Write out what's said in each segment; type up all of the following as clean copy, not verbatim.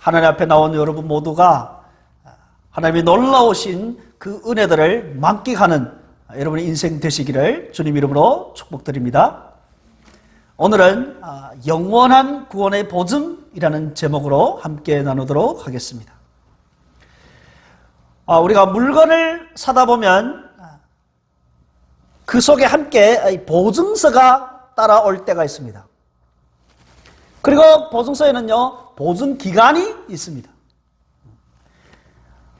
하나님 앞에 나온 여러분 모두가 하나님이 놀라우신 그 은혜들을 만끽하는 여러분의 인생 되시기를 주님 이름으로 축복드립니다. 오늘은 영원한 구원의 보증이라는 제목으로 함께 나누도록 하겠습니다. 우리가 물건을 사다 보면 그 속에 함께 보증서가 따라올 때가 있습니다. 그리고 보증서에는요, 보증기간이 있습니다.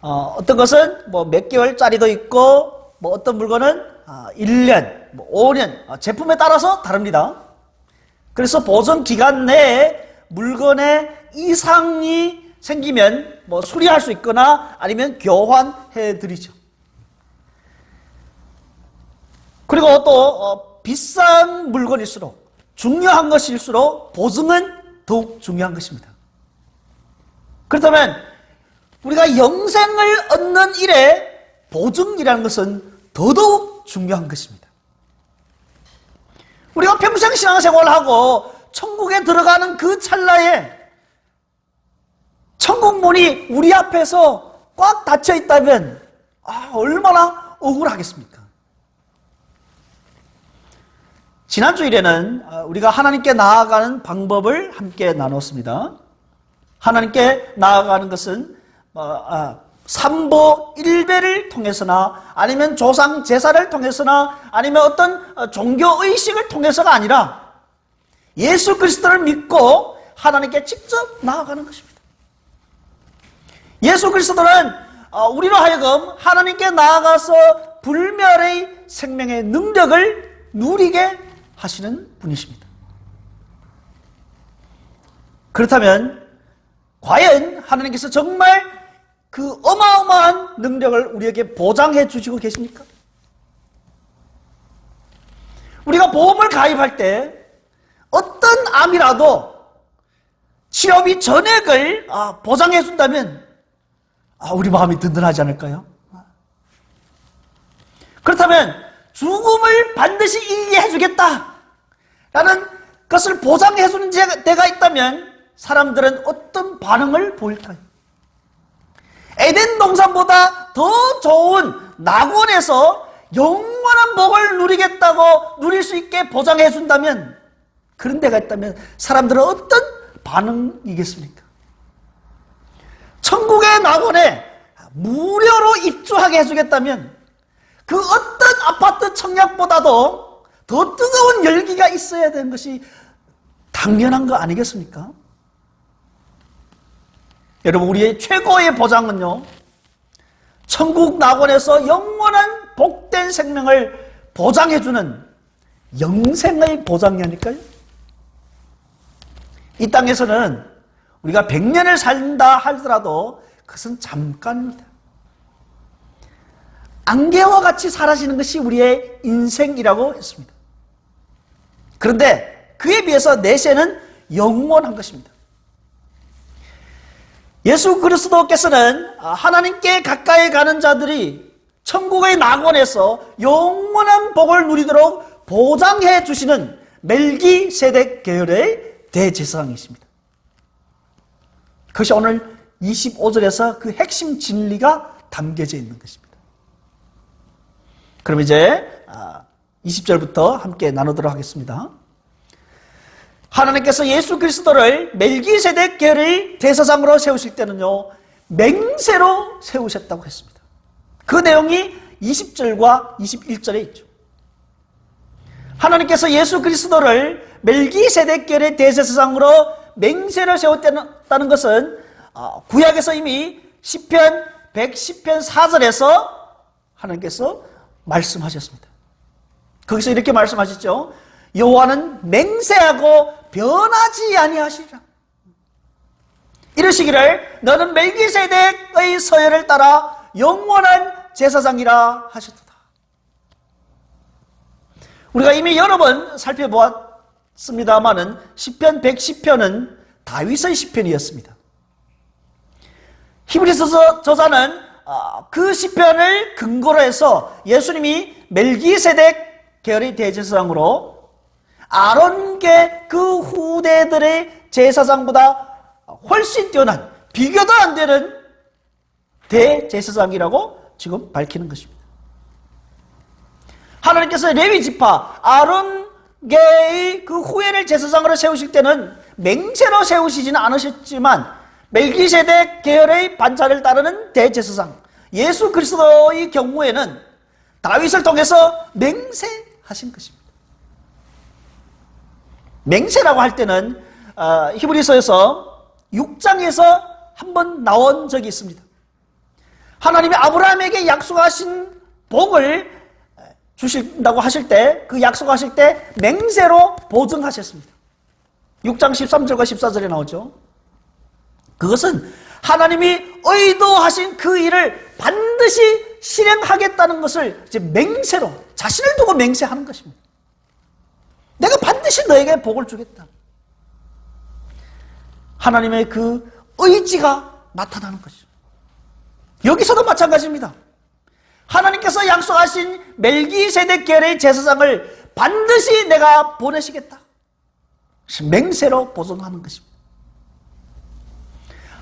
어떤 것은 몇 개월짜리도 있고, 어떤 물건은 1년, 5년, 제품에 따라서 다릅니다. 그래서 보증기간 내에 물건에 이상이 생기면 수리할 수 있거나 아니면 교환해 드리죠. 그리고 또 비싼 물건일수록, 중요한 것일수록 보증은 더욱 중요한 것입니다. 그렇다면 우리가 영생을 얻는 일에 보증이라는 것은 더더욱 중요한 것입니다. 우리가 평생 신앙생활을 하고 천국에 들어가는 그 찰나에 천국 문이 우리 앞에서 꽉 닫혀 있다면 얼마나 억울하겠습니까? 지난 주일에는 우리가 하나님께 나아가는 방법을 함께 나눴습니다. 하나님께 나아가는 것은 삼보 일배를 통해서나 아니면 조상 제사를 통해서나 아니면 어떤 종교 의식을 통해서가 아니라 예수 그리스도를 믿고 하나님께 직접 나아가는 것입니다. 예수 그리스도는 우리로 하여금 하나님께 나아가서 불멸의 생명의 능력을 누리게 하시는 분이십니다. 그렇다면 과연 하나님께서 정말 그 어마어마한 능력을 우리에게 보장해 주시고 계십니까? 우리가 보험을 가입할 때 어떤 암이라도 치료비 전액을 보장해 준다면 우리 마음이 든든하지 않을까요? 그렇다면 죽음을 반드시 이기게 해주겠다라는 것을 보장해 주는 데가 있다면 사람들은 어떤 반응을 보일까요? 에덴 동산보다 더 좋은 낙원에서 영원한 복을 누리겠다고 누릴 수 있게 보장해 준다면, 그런 데가 있다면 사람들은 어떤 반응이겠습니까? 천국의 낙원에 무료로 입주하게 해주겠다면 그 어떤 아파트 청약보다도 더 뜨거운 열기가 있어야 되는 것이 당연한 거 아니겠습니까? 여러분, 우리의 최고의 보장은요, 천국 낙원에서 영원한 복된 생명을 보장해주는 영생의 보장이 아닐까요? 이 땅에서는 우리가 100년을 산다 하더라도 그것은 잠깐입니다. 안개와 같이 사라지는 것이 우리의 인생이라고 했습니다. 그런데 그에 비해서 내세는 영원한 것입니다. 예수 그리스도께서는 하나님께 가까이 가는 자들이 천국의 낙원에서 영원한 복을 누리도록 보장해 주시는 멜기세덱 계열의 대제사장이십니다. 그것이 오늘 25절에서 그 핵심 진리가 담겨져 있는 것입니다. 그럼 이제 20절부터 함께 나누도록 하겠습니다. 하나님께서 예수 그리스도를 멜기세덱 계열의 대제사장으로 세우실 때는요, 맹세로 세우셨다고 했습니다. 그 내용이 20절과 21절에 있죠. 하나님께서 예수 그리스도를 멜기세덱 계열의 대제사장으로 맹세를 세웠다는 것은 구약에서 이미 시편 110편 4절에서 하나님께서 말씀하셨습니다. 거기서 이렇게 말씀하셨죠. 여호와는 맹세하고 변하지 아니하시리라. 이르시기를 너는 멜기세덱의 서열을 따라 영원한 제사장이라 하셨도다. 우리가 이미 여러 번 살펴보았습니다마는 시편 110편은 다윗의 시편이었습니다. 히브리서 저자는 그 시편을 근거로 해서 예수님이 멜기세덱 계열의 대제사장으로 아론계 그 후대들의 제사장보다 훨씬 뛰어난 비교도 안 되는 대제사장이라고 지금 밝히는 것입니다. 하나님께서 레위 지파 아론계의 그 후예를 제사장으로 세우실 때는 맹세로 세우시지는 않으셨지만 멜기세덱 계열의 반차를 따르는 대제사장 예수 그리스도의 경우에는 다윗을 통해서 맹세하신 것입니다. 맹세라고 할 때는 히브리서에서 6장에서 한번 나온 적이 있습니다. 하나님이 아브라함에게 약속하신 복을 주신다고 하실 때, 그 약속하실 때 맹세로 보증하셨습니다. 6장 13절과 14절에 나오죠. 그것은 하나님이 의도하신 그 일을 반드시 실행하겠다는 것을 이제 맹세로, 자신을 두고 맹세하는 것입니다. 내가 반드시 너에게 복을 주겠다. 하나님의 그 의지가 나타나는 것이죠. 여기서도 마찬가지입니다. 하나님께서 약속하신 멜기세덱 계열의 제사장을 반드시 내가 보내시겠다. 맹세로 보증하는 것입니다.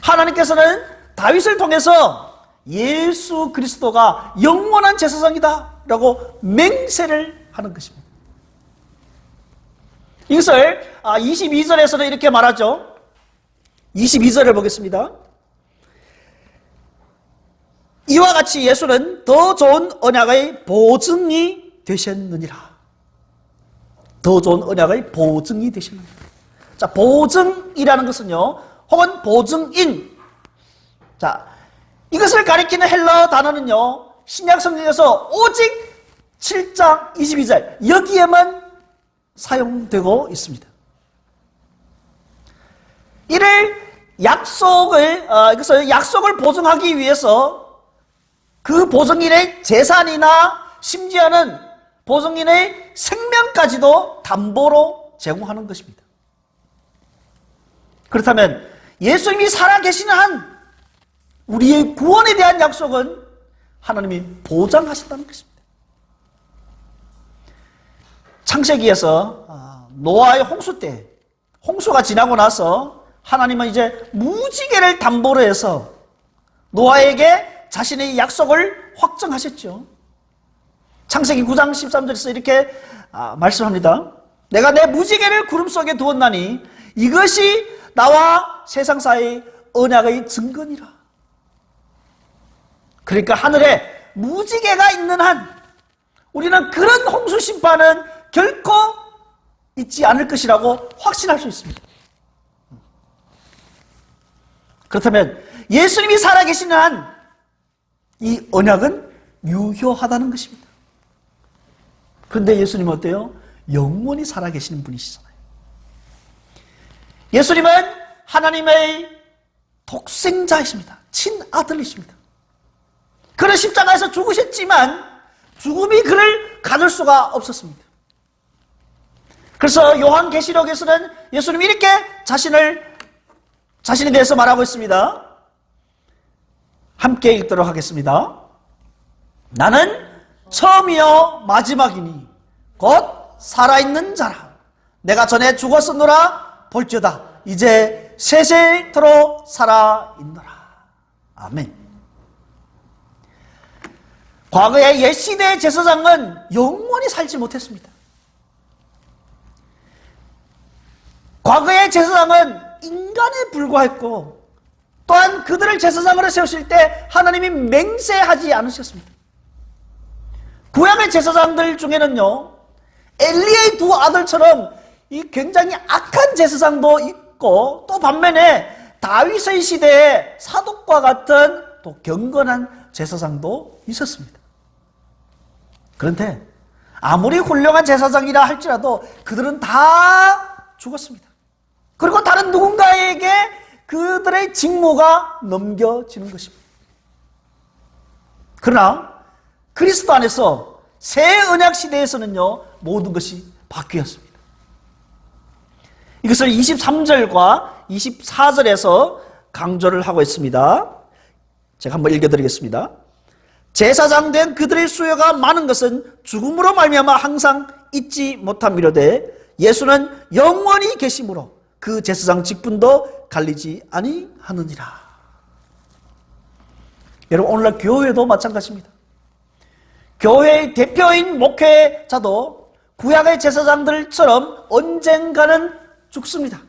하나님께서는 다윗을 통해서 예수 그리스도가 영원한 제사장이다 라고 맹세를 하는 것입니다. 이것을 22절에서는 이렇게 말하죠. 22절을 보겠습니다. 이와 같이 예수는 더 좋은 언약의 보증이 되셨느니라. 더 좋은 언약의 보증이 되셨느니라. 자, 보증이라는 것은요, 혹은 보증인. 자, 이것을 가리키는 헬라어 단어는요, 신약 성경에서 오직 7장 22절, 여기에만 사용되고 있습니다. 이를 이것을 약속을 보증하기 위해서 그 보증인의 재산이나 심지어는 보증인의 생명까지도 담보로 제공하는 것입니다. 그렇다면 예수님이 살아계시는 한 우리의 구원에 대한 약속은 하나님이 보장하신다는 것입니다. 창세기에서 노아의 홍수 때, 홍수가 지나고 나서 하나님은 이제 무지개를 담보로 해서 노아에게 자신의 약속을 확정하셨죠. 창세기 9장 13절에서 이렇게 말씀합니다. 내가 내 무지개를 구름 속에 두었나니 이것이 나와 세상 사이의 언약의 증거니라. 그러니까 하늘에 무지개가 있는 한 우리는 그런 홍수 심판은 결코 있지 않을 것이라고 확신할 수 있습니다. 그렇다면 예수님이 살아계시는 한 이 언약은 유효하다는 것입니다. 그런데 예수님은 어때요? 영원히 살아계시는 분이시잖아요. 예수님은 하나님의 독생자이십니다. 친아들이십니다. 그는 십자가에서 죽으셨지만 죽음이 그를 가둘 수가 없었습니다. 그래서 요한계시록에서는 예수님이 이렇게 자신에 대해서 말하고 있습니다. 함께 읽도록 하겠습니다. 나는 처음이요 마지막이니 곧 살아있는 자라. 내가 전에 죽었었노라 볼지어다 이제 세세토록 살아있노라. 아멘. 과거의 옛시대의 제사장은 영원히 살지 못했습니다. 과거의 제사장은 인간에 불과했고 또한 그들을 제사장으로 세우실 때 하나님이 맹세하지 않으셨습니다. 구약의 제사장들 중에는요, 엘리의 두 아들처럼 이 굉장히 악한 제사장도 있고 또 반면에 다윗의 시대에 사독과 같은 또 경건한 제사장도 있었습니다. 그런데 아무리 훌륭한 제사장이라 할지라도 그들은 다 죽었습니다. 그리고 다른 누군가에게 그들의 직무가 넘겨지는 것입니다. 그러나 그리스도 안에서 새 언약 시대에서는요, 모든 것이 바뀌었습니다. 이것을 23절과 24절에서 강조를 하고 있습니다. 제가 한번 읽어드리겠습니다. 제사장 된 그들의 수요가 많은 것은 죽음으로 말미암아 항상 잊지 못함이로되 예수는 영원히 계심으로 그 제사장 직분도 갈리지 아니하느니라. 여러분, 오늘날 교회도 마찬가지입니다. 교회의 대표인 목회자도 구약의 제사장들처럼 언젠가는 죽습니다.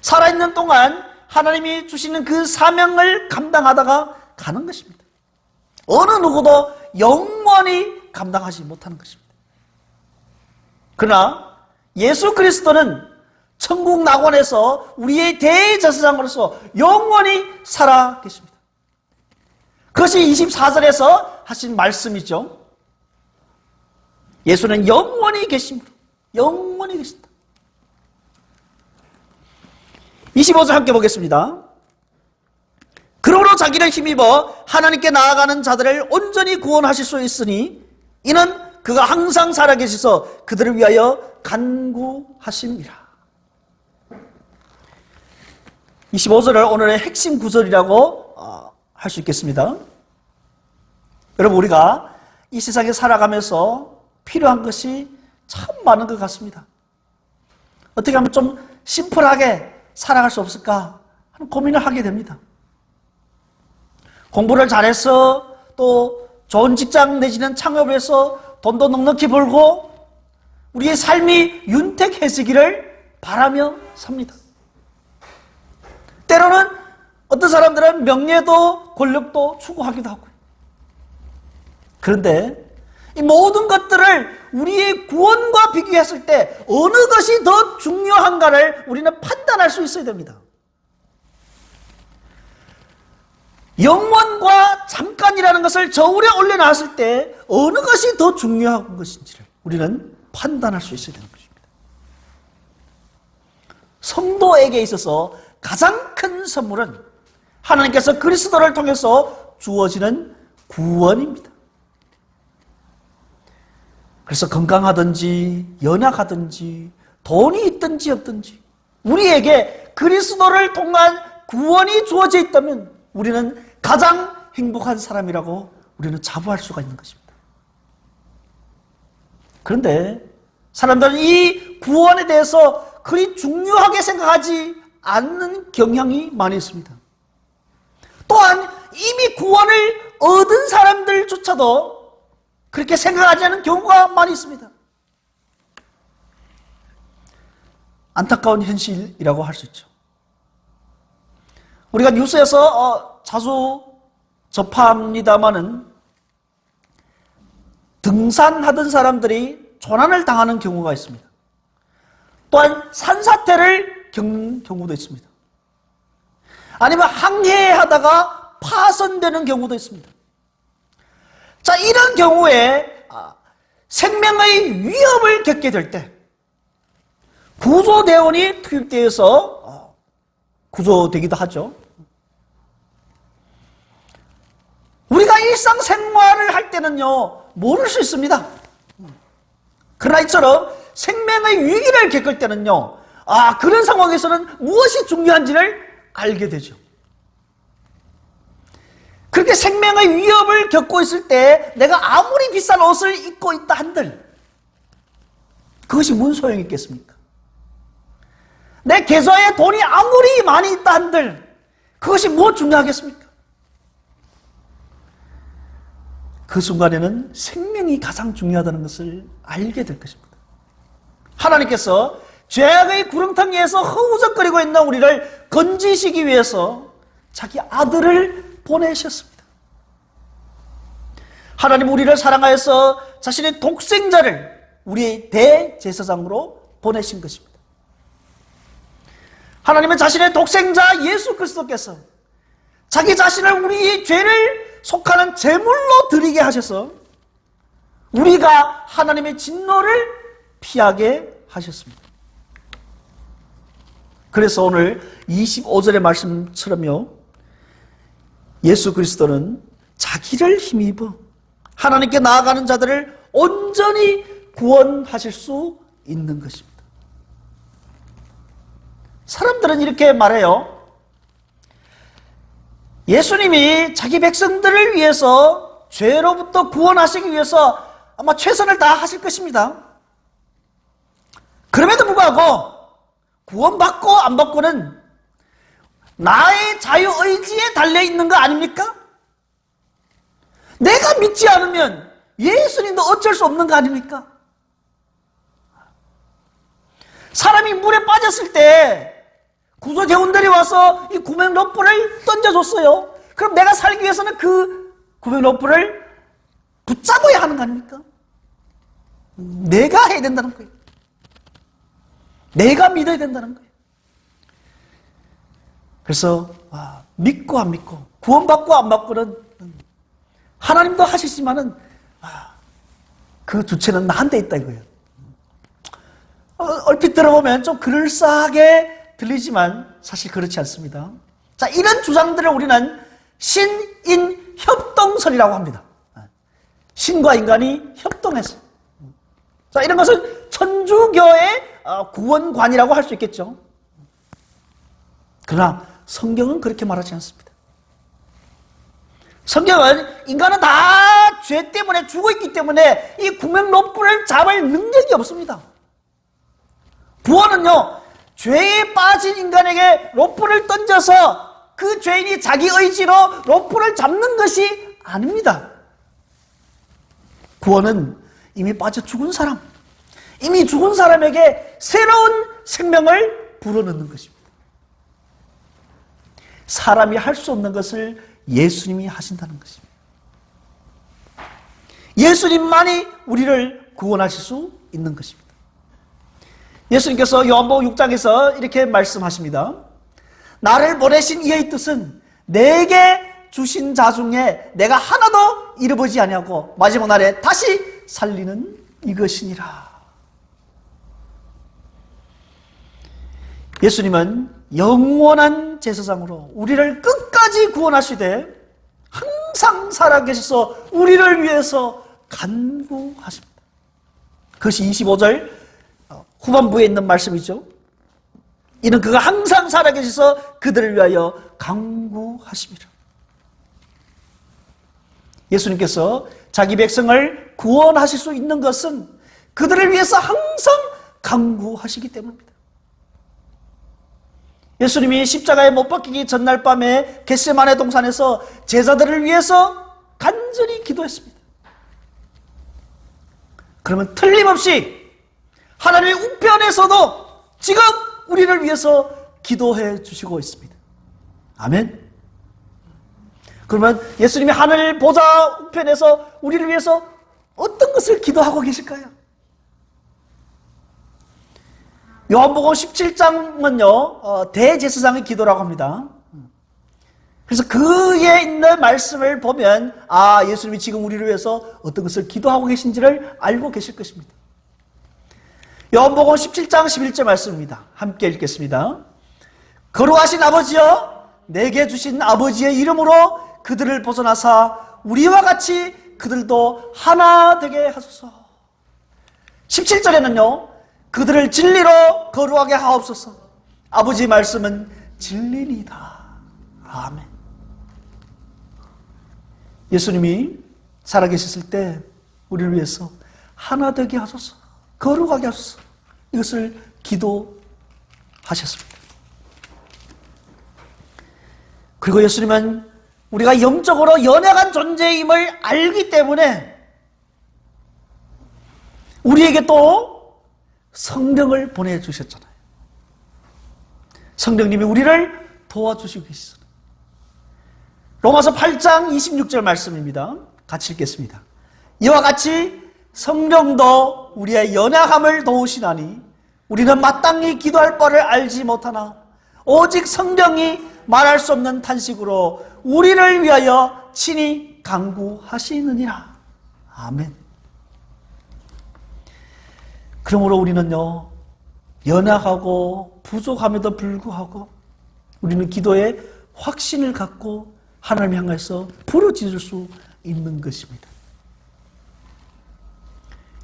살아있는 동안 하나님이 주시는 그 사명을 감당하다가 가는 것입니다. 어느 누구도 영원히 감당하지 못하는 것입니다. 그러나 예수 그리스도는 천국 낙원에서 우리의 대제사장으로서 영원히 살아 계십니다. 그것이 24절에서 하신 말씀이죠. 예수는 영원히 계심으로 영원히 계신다. 25절 함께 보겠습니다. 그러므로 자기를 힘입어 하나님께 나아가는 자들을 온전히 구원하실 수 있으니 이는 그가 항상 살아계셔서 그들을 위하여 간구하심이라. 25절을 오늘의 핵심 구절이라고 할 수 있겠습니다. 여러분, 우리가 이 세상에 살아가면서 필요한 것이 참 많은 것 같습니다. 어떻게 하면 좀 심플하게 살아갈 수 없을까 하는 고민을 하게 됩니다. 공부를 잘해서 또 좋은 직장 내지는 창업을 해서 돈도 넉넉히 벌고 우리의 삶이 윤택해지기를 바라며 삽니다. 때로는 어떤 사람들은 명예도 권력도 추구하기도 하고요. 그런데 이 모든 것들을 우리의 구원과 비교했을 때 어느 것이 더 중요한가를 우리는 판단할 수 있어야 됩니다. 영원과 잠깐이라는 것을 저울에 올려놨을 때 어느 것이 더 중요한 것인지를 우리는 판단할 수 있어야 되는 것입니다. 성도에게 있어서 가장 큰 선물은 하나님께서 그리스도를 통해서 주어지는 구원입니다. 그래서 건강하든지 연약하든지 돈이 있든지 없든지 우리에게 그리스도를 통한 구원이 주어져 있다면 우리는 가장 행복한 사람이라고 우리는 자부할 수가 있는 것입니다. 그런데 사람들은 이 구원에 대해서 그리 중요하게 생각하지 않는 경향이 많이 있습니다. 또한 이미 구원을 얻은 사람들조차도 그렇게 생각하지 않는 경우가 많이 있습니다. 안타까운 현실이라고 할 수 있죠. 우리가 뉴스에서 자주 접합니다마는 등산하던 사람들이 조난을 당하는 경우가 있습니다. 또한 산사태를 겪는 경우도 있습니다. 아니면 항해하다가 파손되는 경우도 있습니다. 자, 이런 경우에 생명의 위협을 겪게 될 때 구조대원이 투입되어서 구조되기도 하죠. 우리가 일상생활을 할 때는요 모를 수 있습니다. 그러나 이처럼 생명의 위기를 겪을 때는요 그런 상황에서는 무엇이 중요한지를 알게 되죠. 그렇게 생명의 위협을 겪고 있을 때 내가 아무리 비싼 옷을 입고 있다 한들 그것이 무슨 소용이 있겠습니까? 내 계좌에 돈이 아무리 많이 있다 한들 그것이 무엇 중요하겠습니까? 그 순간에는 생명이 가장 중요하다는 것을 알게 될 것입니다. 하나님께서 죄악의 구렁텅이에서 허우적거리고 있는 우리를 건지시기 위해서 자기 아들을 보내셨습니다. 하나님 우리를 사랑하여서 자신의 독생자를 우리의 대제사장으로 보내신 것입니다. 하나님은 자신의 독생자 예수 그리스도께서 자기 자신을 우리의 죄를 속하는 제물로 드리게 하셔서 우리가 하나님의 진노를 피하게 하셨습니다. 그래서 오늘 25절의 말씀처럼요 예수 그리스도는 자기를 힘입어 하나님께 나아가는 자들을 온전히 구원하실 수 있는 것입니다. 사람들은 이렇게 말해요. 예수님이 자기 백성들을 위해서 죄로부터 구원하시기 위해서 아마 최선을 다하실 것입니다. 그럼에도 불구하고 구원받고 안 받고는 나의 자유의지에 달려있는 거 아닙니까? 내가 믿지 않으면 예수님도 어쩔 수 없는 거 아닙니까? 사람이 물에 빠졌을 때 구조대원들이 와서 이 구명 로프를 던져줬어요. 그럼 내가 살기 위해서는 그 구명 로프를 붙잡아야 하는 거 아닙니까? 내가 해야 된다는 거예요. 내가 믿어야 된다는 거예요. 그래서 믿고 안 믿고, 구원받고 안 받고는 하나님도 하시지만은 그 주체는 나한테 있다 이거예요. 얼핏 들어보면 좀 그럴싸하게 들리지만 사실 그렇지 않습니다. 자, 이런 주장들을 우리는 신인협동설이라고 합니다. 신과 인간이 협동해서. 자, 이런 것은 천주교의 구원관이라고 할 수 있겠죠. 그러나 성경은 그렇게 말하지 않습니다. 성경은 인간은 다 죄 때문에 죽어 있기 때문에 이 구명 로프를 잡을 능력이 없습니다. 구원은요, 죄에 빠진 인간에게 로프를 던져서 그 죄인이 자기 의지로 로프를 잡는 것이 아닙니다. 구원은 이미 빠져 죽은 사람, 이미 죽은 사람에게 새로운 생명을 불어넣는 것입니다. 사람이 할 수 없는 것을 예수님이 하신다는 것입니다. 예수님만이 우리를 구원하실 수 있는 것입니다. 예수님께서 요한복음 6장에서 이렇게 말씀하십니다. 나를 보내신 이의 뜻은 내게 주신 자 중에 내가 하나도 잃어보지 아니하고 마지막 날에 다시 살리는 이것이니라. 예수님은 영원한 제사장으로 우리를 끝까지 구원하시되 항상 살아계셔서 우리를 위해서 간구하십니다. 그것이 25절 후반부에 있는 말씀이죠. 이는 그가 항상 살아계셔서 그들을 위하여 간구하심이라. 예수님께서 자기 백성을 구원하실 수 있는 것은 그들을 위해서 항상 간구하시기 때문입니다. 예수님이 십자가에 못 박히기 전날 밤에 겟세마네 동산에서 제자들을 위해서 간절히 기도했습니다. 그러면 틀림없이 하나님의 우편에서도 지금 우리를 위해서 기도해 주시고 있습니다. 아멘. 그러면 예수님이 하늘 보좌 우편에서 우리를 위해서 어떤 것을 기도하고 계실까요? 요한복음 17장은요 대제사장의 기도라고 합니다. 그래서 그에 있는 말씀을 보면 예수님이 지금 우리를 위해서 어떤 것을 기도하고 계신지를 알고 계실 것입니다. 요한복음 17장 11절 말씀입니다. 함께 읽겠습니다. 거룩하신 아버지여, 내게 주신 아버지의 이름으로 그들을 벗어나사 우리와 같이 그들도 하나 되게 하소서. 17절에는요 그들을 진리로 거룩하게 하옵소서. 아버지의 말씀은 진리니다. 아멘. 예수님이 살아계셨을 때 우리를 위해서 하나 되게 하소서, 거룩하게 하소서, 이것을 기도하셨습니다. 그리고 예수님은 우리가 영적으로 연약한 존재임을 알기 때문에 우리에게 또 성령을 보내주셨잖아요. 성령님이 우리를 도와주시고 계시잖아요. 로마서 8장 26절 말씀입니다. 같이 읽겠습니다. 이와 같이 성령도 우리의 연약함을 도우시나니 우리는 마땅히 기도할 바를 알지 못하나 오직 성령이 말할 수 없는 탄식으로 우리를 위하여 친히 간구하시느니라. 아멘. 그러므로 우리는요 연약하고 부족함에도 불구하고 우리는 기도에 확신을 갖고 하나님 향해서 부르짖을 수 있는 것입니다.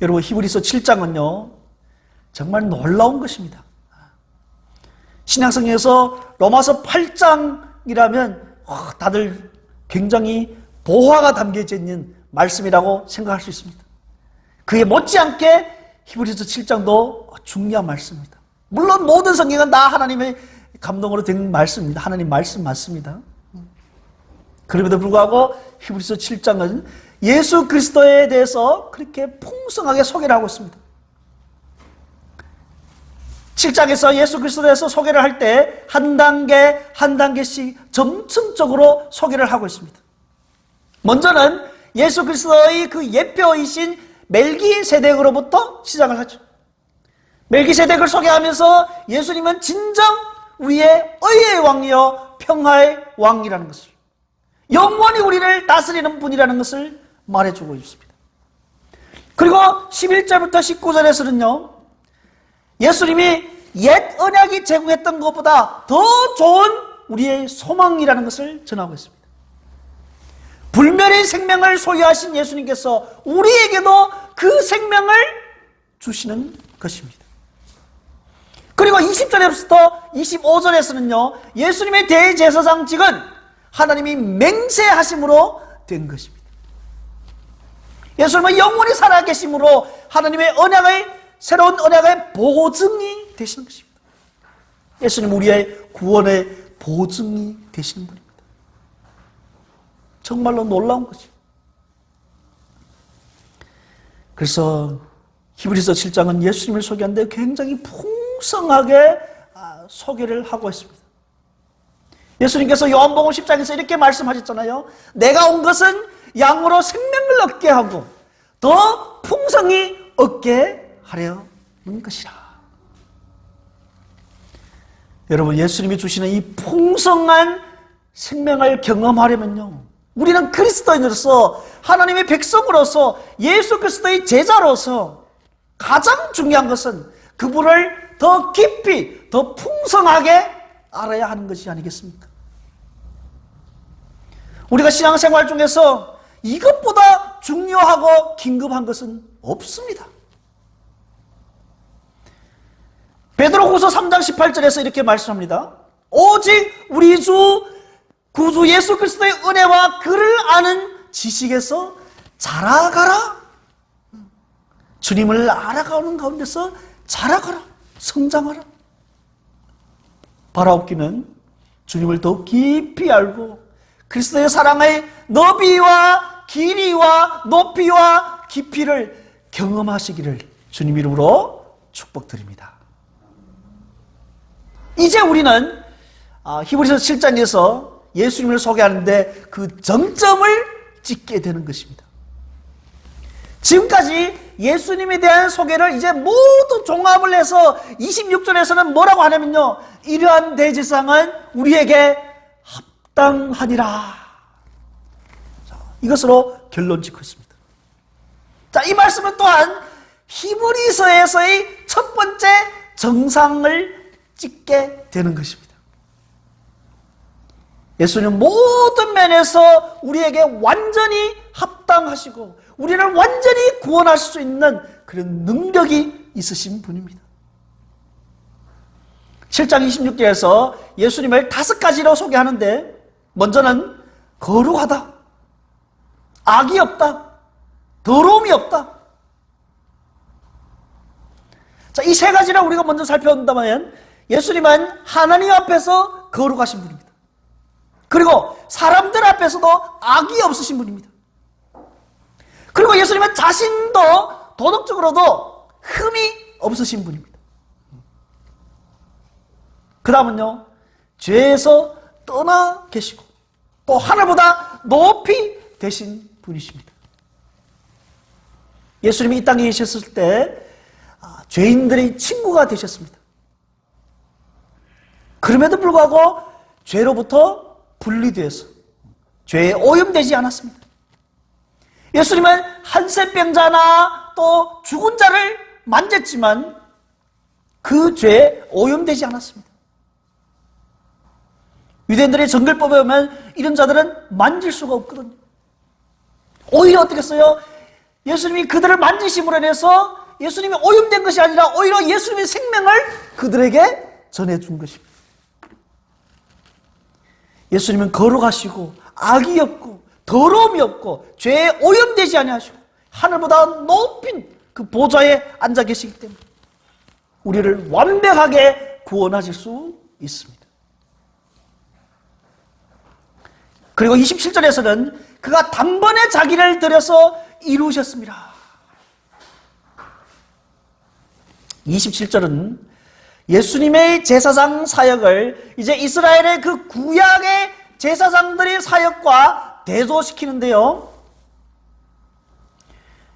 여러분 히브리서 7장은요 정말 놀라운 것입니다. 신약성경에서 로마서 8장이라면 다들 굉장히 보화가 담겨져 있는 말씀이라고 생각할 수 있습니다. 그에 못지않게 히브리서 7장도 중요한 말씀입니다. 물론 모든 성경은 다 하나님의 감동으로 된 말씀입니다. 하나님 말씀 맞습니다. 그럼에도 불구하고 히브리서 7장은 예수 그리스도에 대해서 그렇게 풍성하게 소개를 하고 있습니다. 7장에서 예수 그리스도에 대해서 소개를 할 때 한 단계 한 단계씩 점층적으로 소개를 하고 있습니다. 먼저는 예수 그리스도의 그 예표이신 멜기세덱으로부터 시작을 하죠. 멜기세덱을 소개하면서 예수님은 진정 우리의 의의 왕이요 평화의 왕이라는 것을, 영원히 우리를 다스리는 분이라는 것을 말해주고 있습니다. 그리고 11절부터 19절에서는요, 예수님이 옛 언약이 제공했던 것보다 더 좋은 우리의 소망이라는 것을 전하고 있습니다. 불멸의 생명을 소유하신 예수님께서 우리에게도 그 생명을 주시는 것입니다. 그리고 20절에부터 25절에서는요, 예수님의 대제사장직은 하나님이 맹세하심으로 된 것입니다. 예수님은 영원히 살아계심으로 하나님의 새로운 언약의 보증이 되시는 것입니다. 예수님 우리의 구원의 보증이 되시는 분입니다. 정말로 놀라운 거죠. 그래서 히브리서 7장은 예수님을 소개하는데 굉장히 풍성하게 소개를 하고 있습니다. 예수님께서 요한복음 10장에서 이렇게 말씀하셨잖아요. 내가 온 것은 양으로 생명을 얻게 하고 더 풍성히 얻게 하려는 것이라. 여러분, 예수님이 주시는 이 풍성한 생명을 경험하려면요, 우리는 그리스도인으로서, 하나님의 백성으로서, 예수 그리스도의 제자로서 가장 중요한 것은 그분을 더 깊이, 더 풍성하게 알아야 하는 것이 아니겠습니까? 우리가 신앙생활 중에서 이것보다 중요하고 긴급한 것은 없습니다. 베드로후서 3장 18절에서 이렇게 말씀합니다. 오직 우리 주 구주 예수 그리스도의 은혜와 그를 아는 지식에서 자라가라. 주님을 알아가는 가운데서 자라가라, 성장하라. 바라옵기는 주님을 더 깊이 알고 그리스도의 사랑의 너비와 길이와 높이와 깊이를 경험하시기를 주님 이름으로 축복드립니다. 이제 우리는 히브리서 7장에서 예수님을 소개하는데 그 정점을 찍게 되는 것입니다. 지금까지 예수님에 대한 소개를 이제 모두 종합을 해서 26절에서는 뭐라고 하냐면요, 이러한 대제사장은 우리에게 합당하니라. 이것으로 결론 짓고 있습니다. 자, 이 말씀은 또한 히브리서에서의 첫 번째 정상을 찍게 되는 것입니다. 예수님은 모든 면에서 우리에게 완전히 합당하시고 우리를 완전히 구원하실 수 있는 그런 능력이 있으신 분입니다. 7장 26절에서 예수님을 5가지로 소개하는데, 먼저는 거룩하다, 악이 없다, 더러움이 없다. 자, 이 3가지를 우리가 먼저 살펴본다면 예수님은 하나님 앞에서 거룩하신 분입니다. 그리고 사람들 앞에서도 악이 없으신 분입니다. 그리고 예수님은 자신도 도덕적으로도 흠이 없으신 분입니다. 그 다음은요, 죄에서 떠나 계시고 또 하늘보다 높이 되신 분이십니다. 예수님이 이 땅에 계셨을 때 죄인들의 친구가 되셨습니다. 그럼에도 불구하고 죄로부터 분리되어서 죄에 오염되지 않았습니다. 예수님은 한센병자나 또 죽은 자를 만졌지만 그 죄에 오염되지 않았습니다. 유대인들의 정결법에 보면 이런 자들은 만질 수가 없거든요. 오히려 어떻게 했어요? 예수님이 그들을 만지심으로 인해서 예수님이 오염된 것이 아니라 오히려 예수님의 생명을 그들에게 전해준 것입니다. 예수님은 거룩하시고 악이 없고 더러움이 없고 죄에 오염되지 아니하시고 하늘보다 높인 그 보좌에 앉아 계시기 때문에 우리를 완벽하게 구원하실 수 있습니다. 그리고 27절에서는 그가 단번에 자기를 들여서 이루셨습니다. 27절은 예수님의 제사장 사역을 이제 이스라엘의 그 구약의 제사장들의 사역과 대조시키는데요.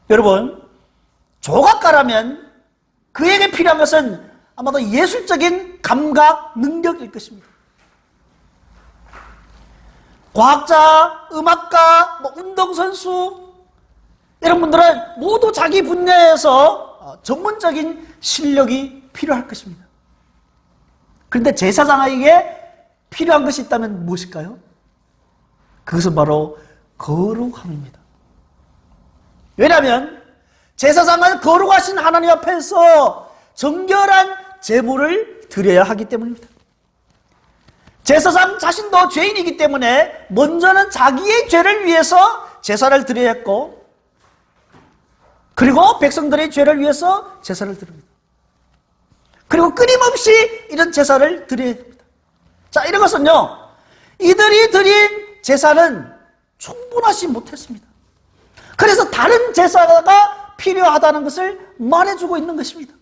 여러분, 조각가라면 그에게 필요한 것은 아마도 예술적인 감각, 능력일 것입니다. 과학자, 음악가, 운동선수, 이런 분들은 모두 자기 분야에서 전문적인 실력이 필요할 것입니다. 그런데 제사장에게 필요한 것이 있다면 무엇일까요? 그것은 바로 거룩함입니다. 왜냐하면 제사장은 거룩하신 하나님 앞에서 정결한 제물을 드려야 하기 때문입니다. 제사장 자신도 죄인이기 때문에 먼저는 자기의 죄를 위해서 제사를 드려야 했고, 그리고 백성들의 죄를 위해서 제사를 드립니다. 그리고 끊임없이 이런 제사를 드려야 됩니다. 자, 이런 것은요, 이들이 드린 제사는 충분하지 못했습니다. 그래서 다른 제사가 필요하다는 것을 말해주고 있는 것입니다.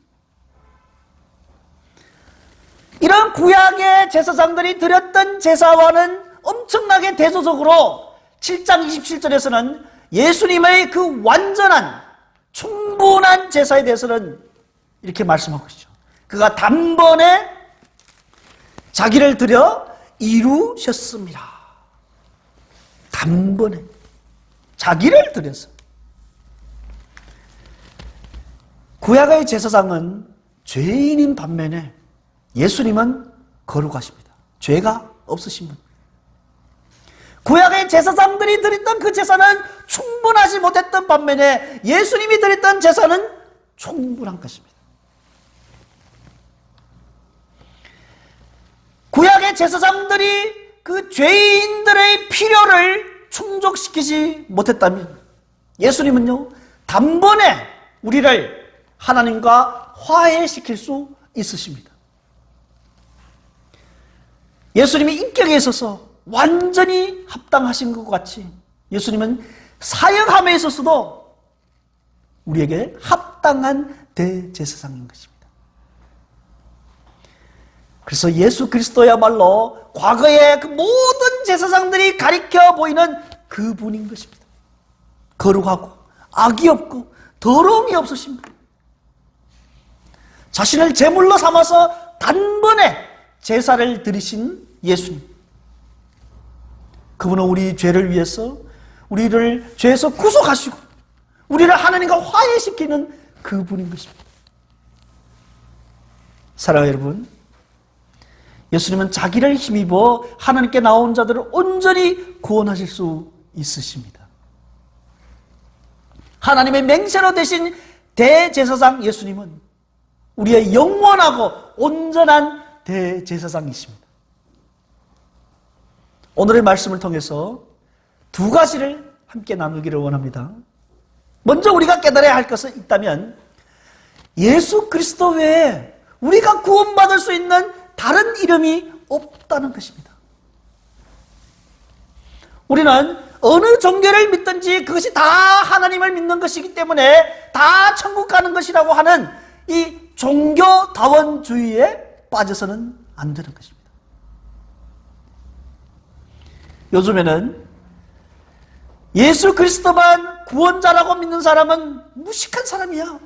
이런 구약의 제사장들이 드렸던 제사와는 엄청나게 대조적으로 7장 27절에서는 예수님의 그 완전한 충분한 제사에 대해서는 이렇게 말씀하고 있죠. 그가 단번에 자기를 들여 이루셨습니다. 단번에 자기를 들여서. 구약의 제사장은 죄인인 반면에 예수님은 거룩하십니다. 죄가 없으신 분. 구약의 제사장들이 드렸던 그 제사는 충분하지 못했던 반면에 예수님이 드렸던 제사는 충분한 것입니다. 구약의 제사장들이 그 죄인들의 필요를 충족시키지 못했다면 예수님은요, 단번에 우리를 하나님과 화해시킬 수 있으십니다. 예수님이 인격에 있어서 완전히 합당하신 것 같이 예수님은 사역함에 있어서도 우리에게 합당한 대제사장인 것입니다. 그래서 예수 그리스도야말로 과거의 그 모든 제사장들이 가리켜 보이는 그분인 것입니다. 거룩하고 악이 없고 더러움이 없으신 분. 자신을 제물로 삼아서 단번에 제사를 드리신 예수님. 그분은 우리 죄를 위해서 우리를 죄에서 구속하시고 우리를 하나님과 화해시키는 그분인 것입니다. 사랑하는 여러분, 예수님은 자기를 힘입어 하나님께 나온 자들을 온전히 구원하실 수 있으십니다. 하나님의 맹세로 되신 대제사장 예수님은 우리의 영원하고 온전한 대제사장이십니다. 오늘의 말씀을 통해서 두 가지를 함께 나누기를 원합니다. 먼저 우리가 깨달아야 할 것은 있다면 예수 그리스도 외에 우리가 구원받을 수 있는 다른 이름이 없다는 것입니다. 우리는 어느 종교를 믿든지 그것이 다 하나님을 믿는 것이기 때문에 다 천국 가는 것이라고 하는 이 종교다원주의에 빠져서는 안 되는 것입니다. 요즘에는 예수 그리스도만 구원자라고 믿는 사람은 무식한 사람이야.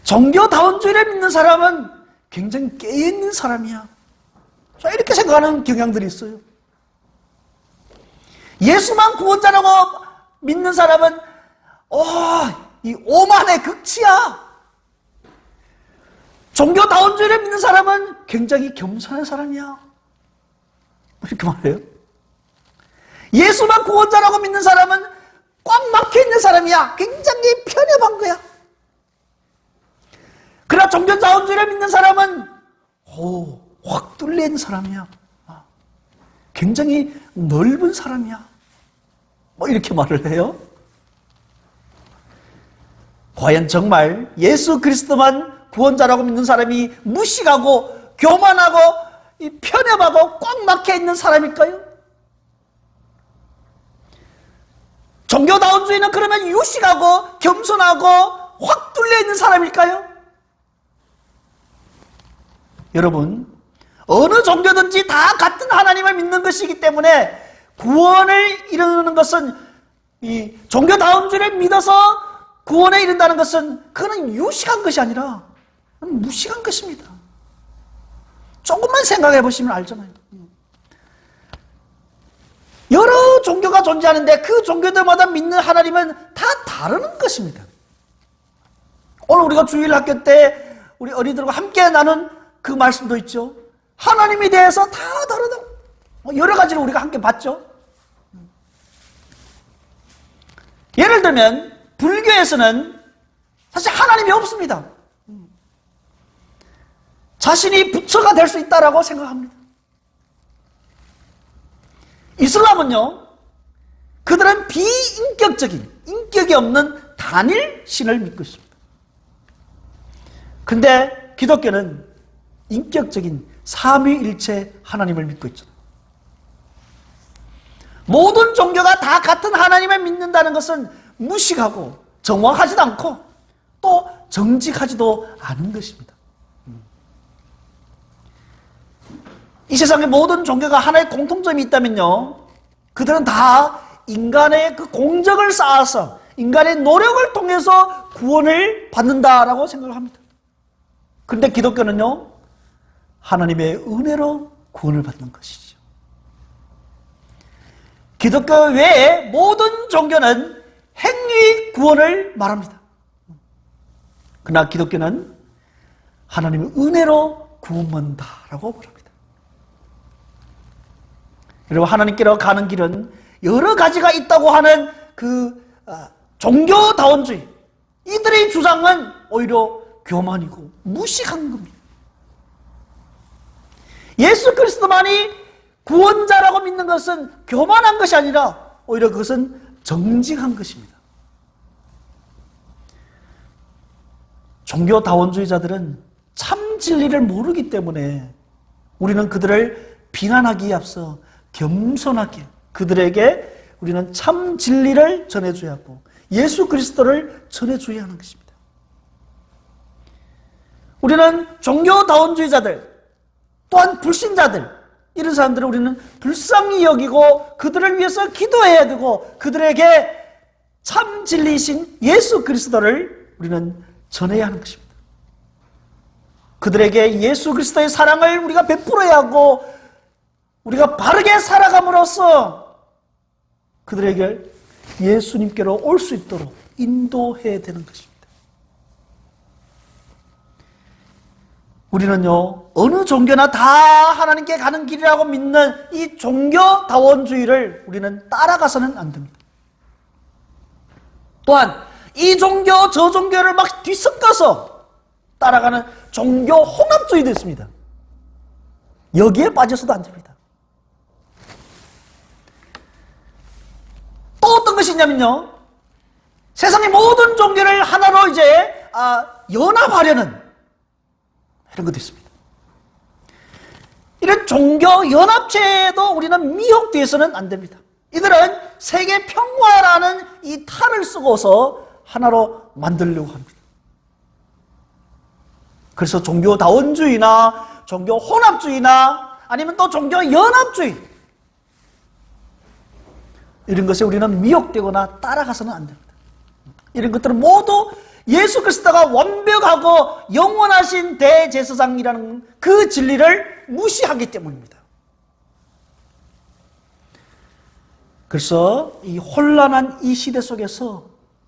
종교다원주의를 믿는 사람은 굉장히 깨어있는 사람이야. 자, 이렇게 생각하는 경향들이 있어요. 예수만 구원자라고 믿는 사람은 이 오만의 극치야. 종교다원주의를 믿는 사람은 굉장히 겸손한 사람이야. 이렇게 말해요. 예수만 구원자라고 믿는 사람은 꽉 막혀있는 사람이야. 굉장히 편협한 거야. 그러나 종교자원주의를 믿는 사람은 확 뚫린 사람이야. 굉장히 넓은 사람이야. 이렇게 말을 해요. 과연 정말 예수 그리스도만 구원자라고 믿는 사람이 무식하고 교만하고 편협하고 꽉 막혀있는 사람일까요? 종교다원주의는 그러면 유식하고 겸손하고 확 뚫려 있는 사람일까요? 여러분, 어느 종교든지 다 같은 하나님을 믿는 것이기 때문에 구원을 이루는 것은, 이 종교다원주의를 믿어서 구원에 이른다는 것은 그는 유식한 것이 아니라 무식한 것입니다. 조금만 생각해 보시면 알잖아요. 여러 종교가 존재하는데 그 종교들마다 믿는 하나님은 다 다른 것입니다. 오늘 우리가 주일학교 때 우리 어린이들과 함께 나눈 그 말씀도 있죠. 하나님에 대해서 다 다르다고. 여러 가지를 우리가 함께 봤죠. 예를 들면 불교에서는 사실 하나님이 없습니다. 자신이 부처가 될 수 있다라고 생각합니다. 이슬람은요, 그들은 비인격적인, 인격이 없는 단일 신을 믿고 있습니다. 근데 기독교는 인격적인 삼위일체 하나님을 믿고 있죠. 모든 종교가 다 같은 하나님을 믿는다는 것은 무식하고 정확하지도 않고 또 정직하지도 않은 것입니다. 이 세상의 모든 종교가 하나의 공통점이 있다면요, 그들은 다 인간의 그 공적을 쌓아서 인간의 노력을 통해서 구원을 받는다라고 생각을 합니다. 그런데 기독교는요, 하나님의 은혜로 구원을 받는 것이죠. 기독교 외에 모든 종교는 행위 구원을 말합니다. 그러나 기독교는 하나님의 은혜로 구원받는다라고 말합니다. 여러분, 하나님께로 가는 길은 여러 가지가 있다고 하는 그 종교다원주의, 이들의 주장은 오히려 교만이고 무식한 겁니다. 예수 그리스도만이 구원자라고 믿는 것은 교만한 것이 아니라 오히려 그것은 정직한 것입니다. 종교다원주의자들은 참 진리를 모르기 때문에 우리는 그들을 비난하기에 앞서 겸손하게 그들에게 우리는 참 진리를 전해줘야 하고 예수 그리스도를 전해줘야 하는 것입니다. 우리는 종교다원주의자들 또한 불신자들, 이런 사람들을 우리는 불쌍히 여기고 그들을 위해서 기도해야 되고 그들에게 참 진리이신 예수 그리스도를 우리는 전해야 하는 것입니다. 그들에게 예수 그리스도의 사랑을 우리가 베풀어야 하고 우리가 바르게 살아감으로써 그들에게 예수님께로 올 수 있도록 인도해야 되는 것입니다. 우리는요, 어느 종교나 다 하나님께 가는 길이라고 믿는 이 종교다원주의를 우리는 따라가서는 안 됩니다. 또한 이 종교 저 종교를 막 뒤섞어서 따라가는 종교 혼합주의도 있습니다. 여기에 빠져서도 안 됩니다. 또 어떤 것이 있냐면요, 세상의 모든 종교를 하나로 이제 연합하려는 이런 것도 있습니다. 이런 종교 연합체에도 우리는 미혹되어서는 안 됩니다. 이들은 세계 평화라는 이 탈을 쓰고서 하나로 만들려고 합니다. 그래서 종교다원주의나 종교 혼합주의나 아니면 또 종교 연합주의, 이런 것에 우리는 미혹되거나 따라가서는 안 됩니다. 이런 것들은 모두 예수 그리스도가 완벽하고 영원하신 대제사장이라는 그 진리를 무시하기 때문입니다. 그래서 이 혼란한 이 시대 속에서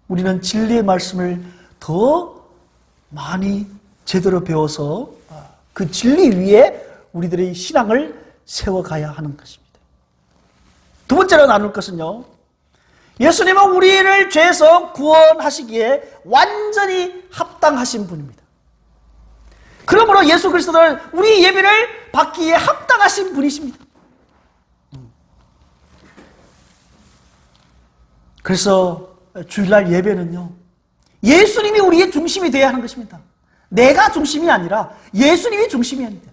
우리는 진리의 말씀을 더 많이 제대로 배워서 그 진리 위에 우리들의 신앙을 세워가야 하는 것입니다. 두 번째로 나눌 것은요, 예수님은 우리를 죄에서 구원하시기에 완전히 합당하신 분입니다. 그러므로 예수 그리스도는 우리 예배를 받기에 합당하신 분이십니다. 그래서 주일날 예배는요, 예수님이 우리의 중심이 되어야 하는 것입니다. 내가 중심이 아니라 예수님이 중심이 아닙니다.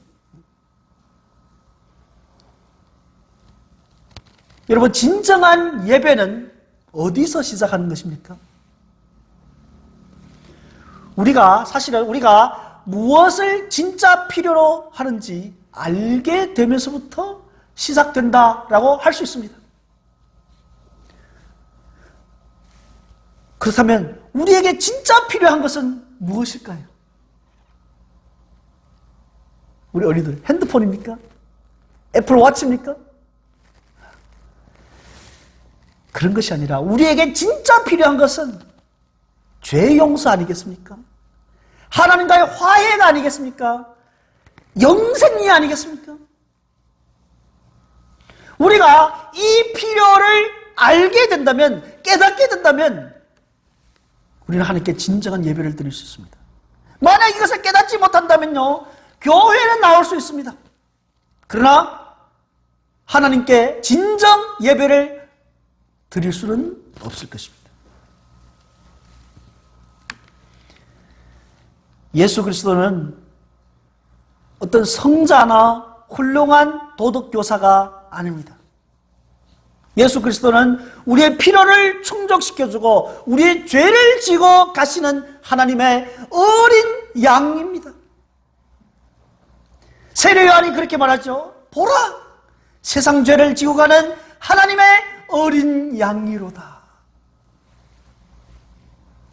여러분, 진정한 예배는 어디서 시작하는 것입니까? 사실은 우리가 무엇을 진짜 필요로 하는지 알게 되면서부터 시작된다라고 할 수 있습니다. 그렇다면 우리에게 진짜 필요한 것은 무엇일까요? 우리 어린이들 핸드폰입니까? 애플워치입니까? 그런 것이 아니라 우리에게 진짜 필요한 것은 죄 용서 아니겠습니까? 하나님과의 화해가 아니겠습니까? 영생이 아니겠습니까? 우리가 이 필요를 알게 된다면, 깨닫게 된다면 우리는 하나님께 진정한 예배를 드릴 수 있습니다. 만약 이것을 깨닫지 못한다면요, 교회는 나올 수 있습니다. 그러나 하나님께 진정 예배를 드릴 수는 없을 것입니다. 예수 그리스도는 어떤 성자나 훌륭한 도덕교사가 아닙니다. 예수 그리스도는 우리의 필요를 충족시켜주고 우리의 죄를 지고 가시는 하나님의 어린 양입니다. 세례 요한이 그렇게 말하죠. 보라! 세상 죄를 지고 가는 하나님의 어린 양이로다.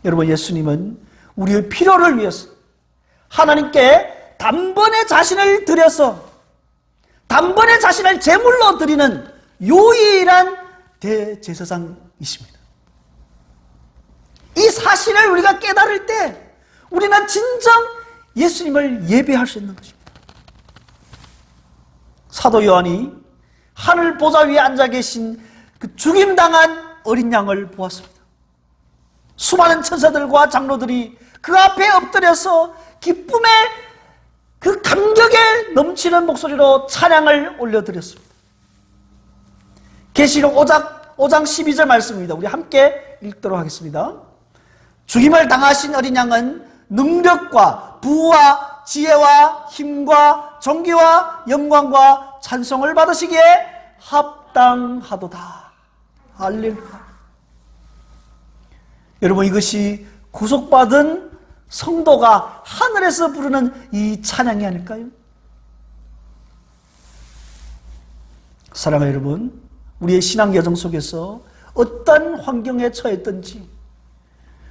여러분, 예수님은 우리의 필요를 위해서 하나님께 단번에 자신을 드려서 단번에 자신을 제물로 드리는 유일한 대제사장이십니다. 이 사실을 우리가 깨달을 때 우리는 진정 예수님을 예배할 수 있는 것입니다. 사도 요한이 하늘 보좌 위에 앉아 계신 그 죽임당한 어린 양을 보았습니다. 수많은 천사들과 장로들이 그 앞에 엎드려서 기쁨의 그 감격에 넘치는 목소리로 찬양을 올려드렸습니다. 계시록 5장 12절 말씀입니다. 우리 함께 읽도록 하겠습니다. 죽임을 당하신 어린 양은 능력과 부와 지혜와 힘과 존귀와 영광과 찬송을 받으시기에 합당하도다. 할렐루야. 여러분, 이것이 구속받은 성도가 하늘에서 부르는 이 찬양이 아닐까요? 사랑하는 여러분, 우리의 신앙 여정 속에서 어떤 환경에 처했든지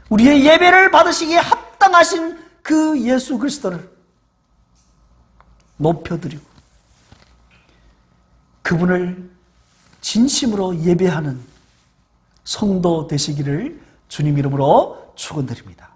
우리의 예배를 받으시기에 합당하신 그 예수 그리스도를 높여드리고 그분을 진심으로 예배하는 성도 되시기를 주님 이름으로 축원드립니다.